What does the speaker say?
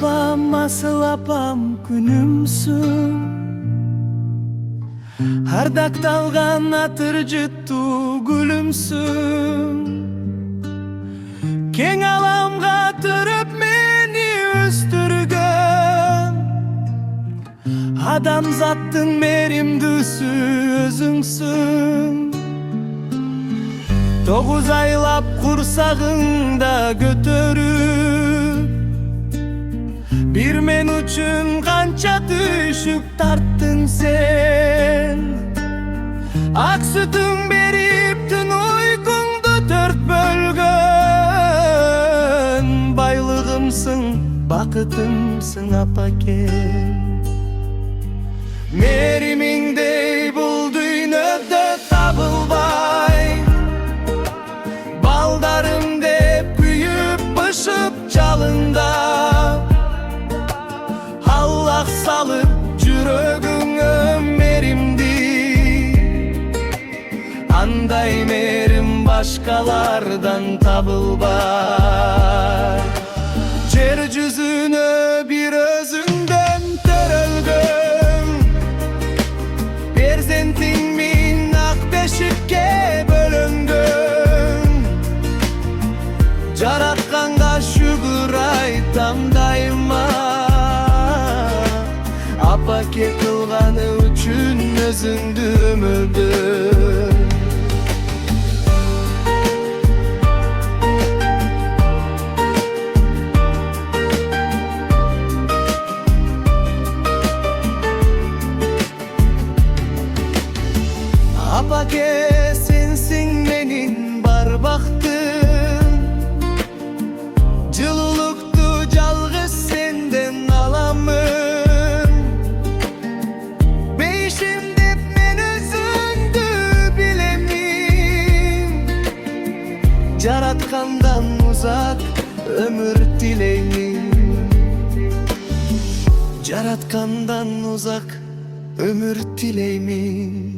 apam, asıl apam күнүмсүң. Ардакталган атыр жыттуу гүлүмсүң. Кең аламга түрүп мени өстүргөн, адамзаттын меримдүүсү өзүңсүң. 9 айлап курсагыңда көтөрүп, бир мен үчүн канча түшүк тарттың сен. Ак сүтүң берип түн уйкуңду 4 бөлгөн. Байлыгымсың, бакытымсың апакем. Меримиңдей бул дүйнөдө табылбай, балдарым деп күйүп бышып жалында. Аллах салып жүрөгүңө меримди, андай мерим башкалардан табылбай. Жер жүзүнө бир өзүңдөн төрөлгөн, перзентиң мен ак бешикке бөлөнгөн. Жаратканга шүгүр айтам дайыма, апаке кылганы үчүн өзүңдү өмүрдүн. Apake sensin menin бар бактым, жылуулукту жалгыз сенден аламын. Бейишим деп мен өзүңдү билемин, жараткандан узак өмүр тилеймин. Жараткандан узак өмүр тилеймин.